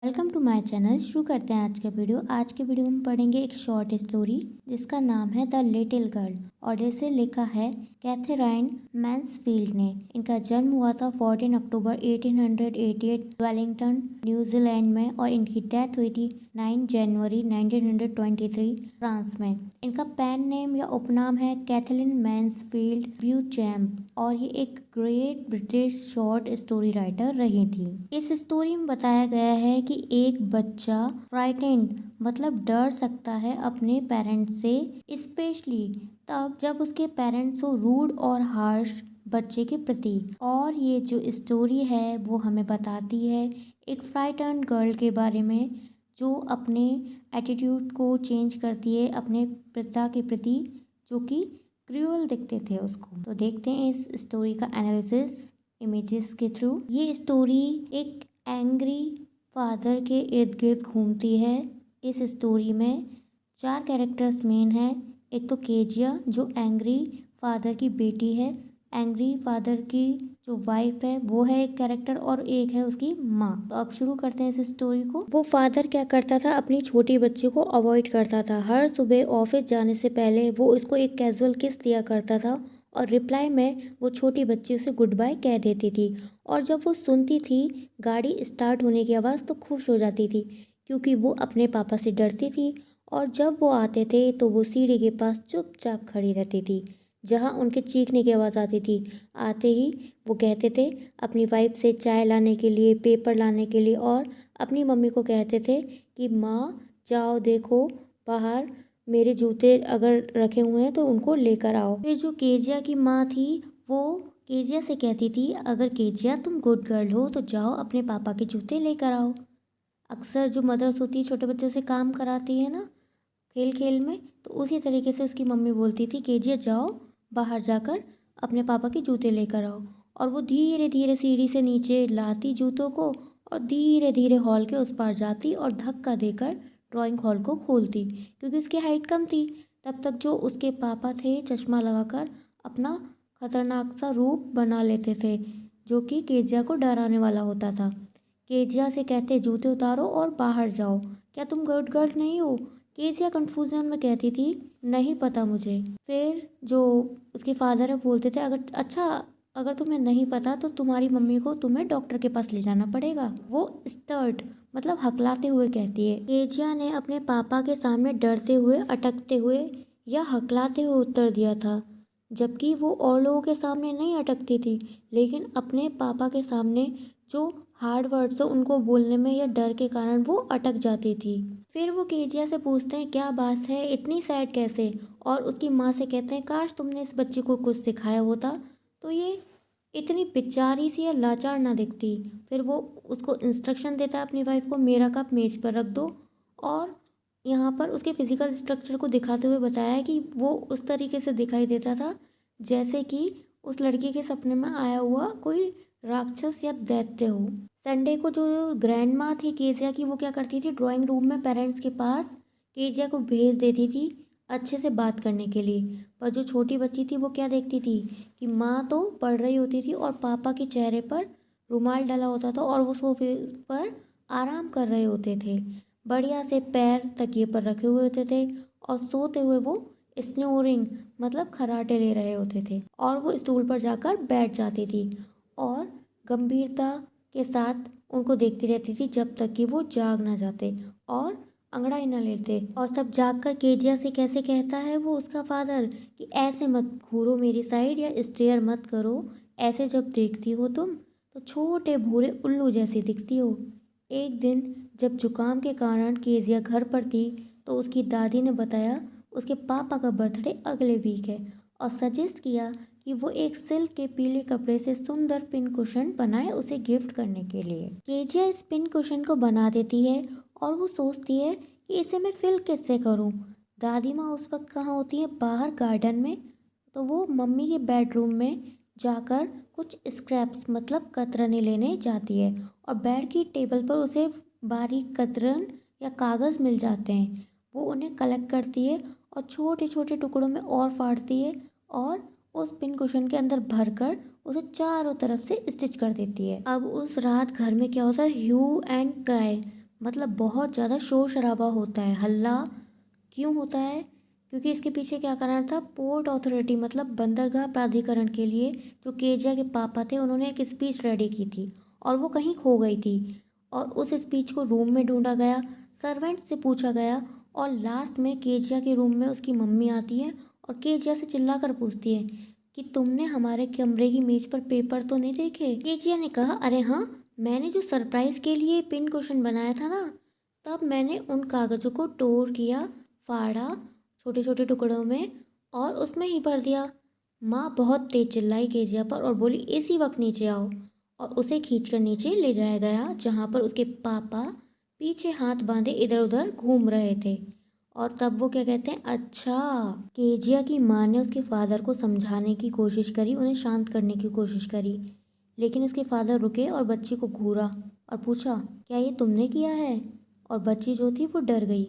Welcome to my channel. शुरू करते हैं आज का वीडियो। आज के वीडियो में पढ़ेंगे एक शॉर्ट स्टोरी जिसका नाम है द लिटिल गर्ल और इसे लिखा है कैथरीन मैन्सफील्ड ने। इनका जन्म हुआ था 14 अक्टूबर 1888 वेलिंगटन न्यूजीलैंड में और इनकी डेथ हुई थी 9 जनवरी 1923 फ्रांस में। इनका पेन नेम या उपनाम है कैथरीन मैन्सफील्ड ब्यूचैम्प और ये एक great British short story writer रही थी। इस स्टोरी में बताया गया है कि एक बच्चा फ्राइटेंड मतलब डर सकता है अपने पेरेंट्स से, स्पेशली तब जब उसके पेरेंट्स हो रूड और हार्श बच्चे के प्रति। और ये जो स्टोरी है वो हमें बताती है एक फ्राइटेंड गर्ल के बारे में जो अपने एटीट्यूड को चेंज करती है अपने पिता के प्रति, जो कि क्रूअल दिखते थे उसको। तो देखते हैं इस स्टोरी का एनालिसिस इमेजेस के थ्रू। ये स्टोरी एक एंग्री फादर के इर्द गिर्द घूमती है। इस स्टोरी में 4 कैरेक्टर्स मेन हैं। एक तो केजिया जो एंग्री फादर की बेटी है, एंग्री फादर की जो वाइफ है वो है एक कैरेक्टर, और एक है उसकी माँ। तो अब शुरू करते हैं इस स्टोरी को। वो फादर क्या करता था, अपनी छोटी बच्ची को अवॉइड करता था। हर सुबह ऑफिस जाने से पहले वो उसको एक कैजुअल किस दिया करता था और रिप्लाई में वो छोटी बच्ची उसे गुड बाय कह देती थी। और जब वो सुनती थी गाड़ी स्टार्ट होने की आवाज़ तो खुश हो जाती थी क्योंकि वो अपने पापा से डरती थी। और जब वो आते थे तो वो सीढ़ी के पास चुपचाप खड़ी रहती थी जहाँ उनके चीखने की आवाज़ आती थी। आते ही वो कहते थे अपनी वाइफ से चाय लाने के लिए, पेपर लाने के लिए, और अपनी मम्मी को कहते थे कि माँ जाओ देखो बाहर मेरे जूते अगर रखे हुए हैं तो उनको लेकर आओ। फिर जो केजिया की माँ थी वो केजिया से कहती थी अगर केजिया तुम गुड गर्ल हो तो जाओ अपने पापा के जूते लेकर आओ। अक्सर जो मदर्स होती है छोटे बच्चों से काम कराती है ना खेल खेल में, तो उसी तरीके से उसकी मम्मी बोलती थी केजिया जाओ बाहर जाकर अपने पापा के जूते लेकर आओ। और वो धीरे धीरे सीढ़ी से नीचे लाती जूतों को और धीरे धीरे हॉल के उस पार जाती और धक्का देकर ड्राइंग हॉल को खोलती क्योंकि उसकी हाइट कम थी। तब तक जो उसके पापा थे चश्मा लगाकर अपना खतरनाक सा रूप बना लेते थे जो कि केजिया को डराने वाला होता था। केजिया से कहते जूते उतारो और बाहर जाओ, क्या तुम गुड गर्ल नहीं हो? केजिया कंफ्यूजन में कहती थी नहीं पता मुझे। फिर जो उसके फादर है बोलते थे अगर तुम्हें नहीं पता तो तुम्हारी मम्मी को तुम्हें डॉक्टर के पास ले जाना पड़ेगा। वो स्टर्ट मतलब हकलाते हुए कहती है। केजिया ने अपने पापा के सामने डरते हुए, अटकते हुए या हकलाते हुए उत्तर दिया था, जबकि वो और लोगों के सामने नहीं अटकती थी लेकिन अपने पापा के सामने जो हार्ड वर्ड्स है उनको बोलने में या डर के कारण वो अटक जाती थी। फिर वो केजिया से पूछते हैं क्या बात है, इतनी सैड कैसे? और उसकी माँ से कहते हैं काश तुमने इस बच्ची को कुछ सिखाया होता तो ये इतनी बेचारी सी या लाचार ना दिखती। फिर वो उसको इंस्ट्रक्शन देता है अपनी वाइफ को, मेरा कप मेज पर रख दो। और यहाँ पर उसके फिजिकल स्ट्रक्चर को दिखाते हुए बताया है कि वो उस तरीके से दिखाई देता था जैसे कि उस लड़की के सपने में आया हुआ कोई राक्षस या दैत्य हो। संडे को जो ग्रैंड माँ थी केजिया की वो क्या करती थी, ड्राइंग रूम में पेरेंट्स के पास केजिया को भेज देती थी अच्छे से बात करने के लिए। पर जो छोटी बच्ची थी वो क्या देखती थी कि माँ तो पढ़ रही होती थी और पापा के चेहरे पर रुमाल डाला होता था और वो सोफे पर आराम कर रहे होते थे, बढ़िया से पैर तकिए पर रखे हुए होते थे और सोते हुए वो स्नोरिंग मतलब खर्राटे ले रहे होते थे। और वो स्टूल पर जाकर बैठ जाती थी और गंभीरता के साथ उनको देखती रहती थी जब तक कि वो जाग ना जाते और अंगड़ाई न लेते। और तब जागकर केजिया से कैसे कहता है वो उसका फादर कि ऐसे मत घूरो मेरी साइड या स्टेयर मत करो, ऐसे जब देखती हो तुम तो छोटे भूरे उल्लू जैसी दिखती हो। एक दिन जब जुकाम के कारण केजिया घर पर थी तो उसकी दादी ने बताया उसके पापा का बर्थडे अगले वीक है और सजेस्ट किया कि वो एक सिल्क के पीले कपड़े से सुंदर पिन कुशन बनाए उसे गिफ्ट करने के लिए। केजिया इस पिन कुशन को बना देती है और वो सोचती है कि इसे मैं फिल किससे करूं। दादी माँ उस वक्त कहाँ होती है, बाहर गार्डन में। तो वो मम्मी के बेडरूम में जाकर कुछ स्क्रैप्स मतलब कतरने लेने जाती है और बेड की टेबल पर उसे बारीक कतरन या कागज़ मिल जाते हैं। वो उन्हें कलेक्ट करती है और छोटे छोटे टुकड़ों में और फाड़ती है और उस पिन कुशन के अंदर भरकर उसे चारों तरफ से स्टिच कर देती है। अब उस रात घर में क्या होता है, ह्यू एंड क्राई मतलब बहुत ज़्यादा शोर शराबा होता है, हल्ला क्यों होता है? क्योंकि इसके पीछे क्या कारण था, पोर्ट अथॉरिटी मतलब बंदरगाह प्राधिकरण के लिए जो केजिया के पापा थे उन्होंने एक स्पीच रेडी की थी और वो कहीं खो गई थी। और उस स्पीच को रूम में ढूंढा गया, सर्वेंट से पूछा गया और लास्ट में केजिया के रूम में उसकी मम्मी आती है और केजिया से चिल्ला कर पूछती है कि तुमने हमारे कमरे की मेज पर पेपर तो नहीं देखे? केजिया ने कहा, अरे हाँ, मैंने जो सरप्राइज के लिए पिन क्वेश्चन बनाया था ना, तब मैंने उन कागज़ों को टोर किया, फाड़ा छोटे छोटे टुकड़ों में और उसमें ही भर दिया। माँ बहुत तेज चिल्लाई केजिया पर और बोली, इसी वक्त नीचे आओ। और उसे खींचकर नीचे ले जाया गया जहाँ पर उसके पापा पीछे हाथ बांधे इधर उधर घूम रहे थे। और तब वो क्या कहते हैं, अच्छा। केजिया की माँ ने उसके फादर को समझाने की कोशिश करी, उन्हें शांत करने की कोशिश करी, लेकिन उसके फादर रुके और बच्ची को घूरा और पूछा, क्या ये तुमने किया है? और बच्ची जो थी वो डर गई।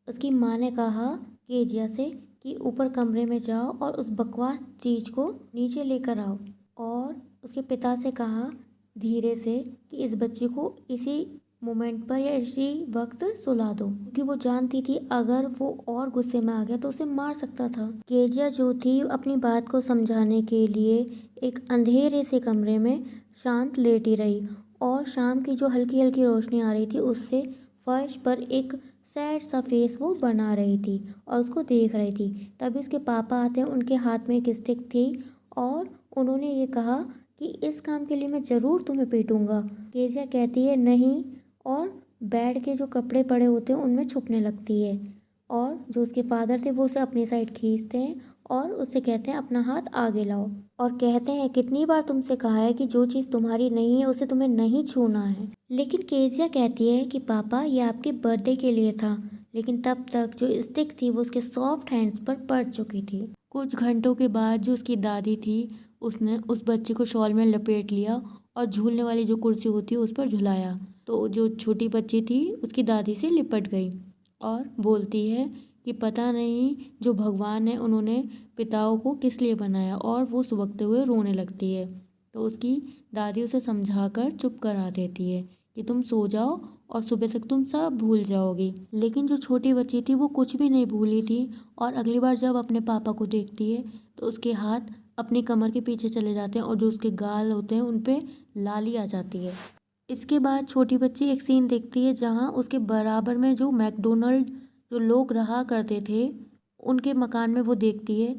उसकी माँ ने कहा केजिया से कि ऊपर कमरे में जाओ और उस बकवास चीज़ को नीचे लेकर आओ। और उसके पिता से कहा धीरे से कि इस बच्ची को इसी मोमेंट पर या इसी वक्त सुला दो, क्योंकि वो जानती थी अगर वो और गुस्से में आ गया तो उसे मार सकता था। केजिया जो थी अपनी बात को समझाने के लिए एक अंधेरे से कमरे में शांत लेटी रही और शाम की जो हल्की हल्की रोशनी आ रही थी उससे फर्श पर एक सैड सा फेस वो बना रही थी और उसको देख रही थी। तभी उसके पापा आते हैं, उनके हाथ में एक स्टिक थी और उन्होंने ये कहा कि इस काम के लिए मैं ज़रूर तुम्हें पीटूंगा। केजिया कहती है नहीं और बेड के जो कपड़े पड़े होते हैं उनमें छुपने लगती है। और जो उसके फादर थे वो उसे अपनी साइड खींचते हैं और उससे कहते हैं अपना हाथ आगे लाओ और कहते हैं कितनी बार तुमसे कहा है कि जो चीज़ तुम्हारी नहीं है उसे तुम्हें नहीं छूना है। लेकिन केजिया कहती है कि पापा ये आपके बर्थडे के लिए था, लेकिन तब तक जो स्टिक थी वो उसके सॉफ्ट हैंड्स पर पड़ चुकी थी। कुछ घंटों के बाद जो उसकी दादी थी उसने उस बच्चे को शॉल में लपेट लिया और झूलने वाली जो कुर्सी होती है उस पर झुलाया। तो जो छोटी बच्ची थी उसकी दादी से लिपट गई और बोलती है कि पता नहीं जो भगवान है उन्होंने पिताओं को किस लिए बनाया, और वो सुबकते हुए रोने लगती है। तो उसकी दादी उसे समझाकर चुप करा देती है कि तुम सो जाओ और सुबह तक तुम सब भूल जाओगी। लेकिन जो छोटी बच्ची थी वो कुछ भी नहीं भूली थी और अगली बार जब अपने पापा को देखती है तो उसके हाथ अपनी कमर के पीछे चले जाते हैं और जो उसके गाल होते हैं उन पे लाली आ जाती है। इसके बाद छोटी बच्ची एक सीन देखती है जहाँ उसके बराबर में जो मैकडोनल्ड जो लोग रहा करते थे उनके मकान में वो देखती है।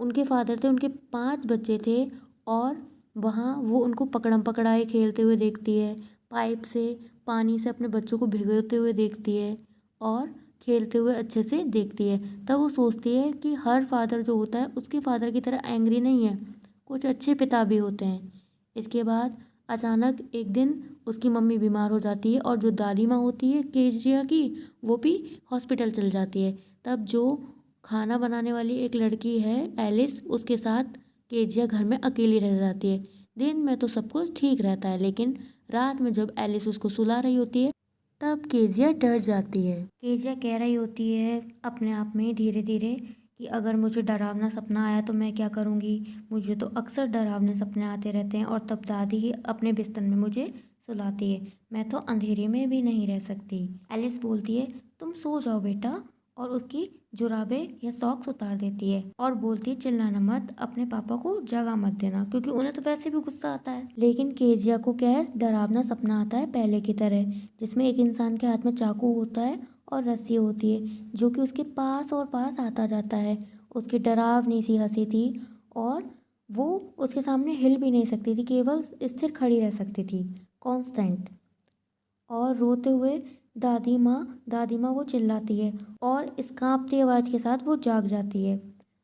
उनके फादर थे, उनके 5 बच्चे थे और वहाँ वो उनको पकड़म पकड़ाई खेलते हुए देखती है, पाइप से पानी से अपने बच्चों को भिगोते हुए देखती है और खेलते हुए अच्छे से देखती है। तब वो सोचती है कि हर फादर जो होता है उसके फादर की तरह एंग्री नहीं है, कुछ अच्छे पिता भी होते हैं। इसके बाद अचानक एक दिन उसकी मम्मी बीमार हो जाती है और जो दादी माँ होती है केजिया की वो भी हॉस्पिटल चल जाती है। तब जो खाना बनाने वाली एक लड़की है एलिस, उसके साथ केजिया घर में अकेली रह जाती है। दिन में तो सब कुछ ठीक रहता है लेकिन रात में जब एलिस उसको सुला रही होती है तब केजिया डर जाती है। केजिया कह रही होती है अपने आप में धीरे धीरे कि अगर मुझे डरावना सपना आया तो मैं क्या करूँगी, मुझे तो अक्सर डरावने सपने आते रहते हैं। और तब दादी ही अपने बिस्तर में मुझे सुलाती है, मैं तो अंधेरे में भी नहीं रह सकती। एलिस बोलती है तुम सो जाओ बेटा, और उसकी जुराबें या सॉक्स उतार देती है और बोलती है चिल्लाना मत, अपने पापा को जगह मत देना, क्योंकि उन्हें तो वैसे भी गुस्सा आता है। लेकिन केजिया को क्या है, डरावना सपना आता है पहले की तरह, जिसमें एक इंसान के हाथ में चाकू होता है और रस्सी होती है जो कि उसके पास और पास आता जाता है। उसकी डरावनी सी हंसी थी और वो उसके सामने हिल भी नहीं सकती थी, केवल स्थिर खड़ी रह सकती थी कांस्टेंट। और रोते हुए दादी माँ वो चिल्लाती है और इस कांपती आवाज़ के साथ वो जाग जाती है।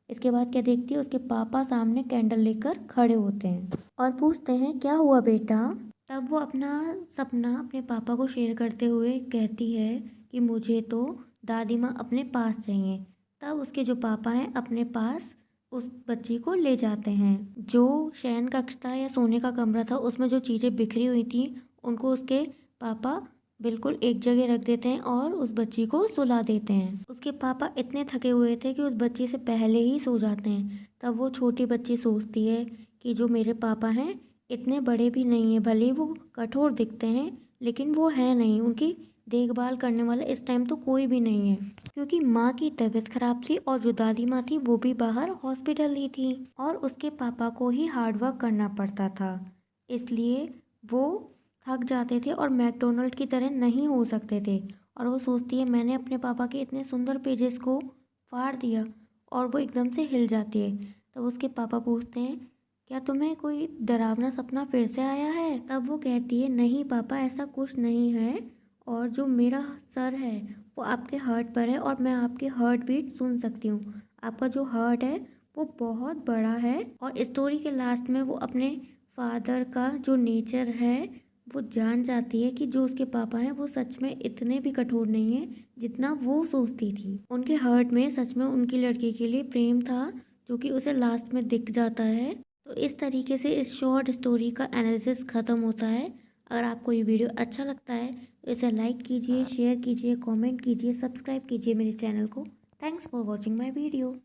इसके बाद क्या देखती है, उसके पापा सामने कैंडल लेकर खड़े होते हैं और पूछते हैं क्या हुआ बेटा। तब वो अपना सपना अपने पापा को शेयर करते हुए कहती है कि मुझे तो दादी माँ अपने पास चाहिए। तब उसके जो पापा हैं अपने पास उस बच्ची को ले जाते हैं। जो शयन कक्ष था या सोने का कमरा था उसमें जो चीज़ें बिखरी हुई थी उनको उसके पापा बिल्कुल एक जगह रख देते हैं और उस बच्ची को सुला देते हैं। उसके पापा इतने थके हुए थे कि उस बच्ची से पहले ही सो जाते हैं। तब वो छोटी बच्ची सोचती है कि जो मेरे पापा हैं इतने बड़े भी नहीं है, भले वो कठोर दिखते हैं लेकिन वो है नहीं, उनकी देखभाल करने वाला इस टाइम तो कोई भी नहीं है, क्योंकि माँ की तबीयत खराब थी और जो दादी माँ थी वो भी बाहर हॉस्पिटल ही थी और उसके पापा को ही हार्ड वर्क करना पड़ता था, इसलिए वो थक जाते थे और मैकडोनल्ड की तरह नहीं हो सकते थे। और वो सोचती है मैंने अपने पापा के इतने सुंदर पेजेस को फाड़ दिया, और वो एकदम से हिल जाती है। तब उसके पापा पूछते हैं क्या तुम्हें कोई डरावना सपना फिर से आया है? तब वो कहती है नहीं पापा, ऐसा कुछ नहीं है, और जो मेरा सर है वो आपके हार्ट पर है और मैं आपके हार्ट बीट सुन सकती हूँ। आपका जो हार्ट है वो बहुत बड़ा है। और स्टोरी के लास्ट में वो अपने फादर का जो नेचर है वो जान जाती है कि जो उसके पापा हैं वो सच में इतने भी कठोर नहीं है जितना वो सोचती थी। उनके हार्ट में सच में उनकी लड़की के लिए प्रेम था, जो कि उसे लास्ट में दिख जाता है। तो इस तरीके से इस शॉर्ट स्टोरी का एनालिसिस ख़त्म होता है। अगर आपको ये वीडियो अच्छा लगता है तो इसे लाइक कीजिए, शेयर कीजिए, कमेंट कीजिए, सब्सक्राइब कीजिए मेरे चैनल को। Thanks for watching my video.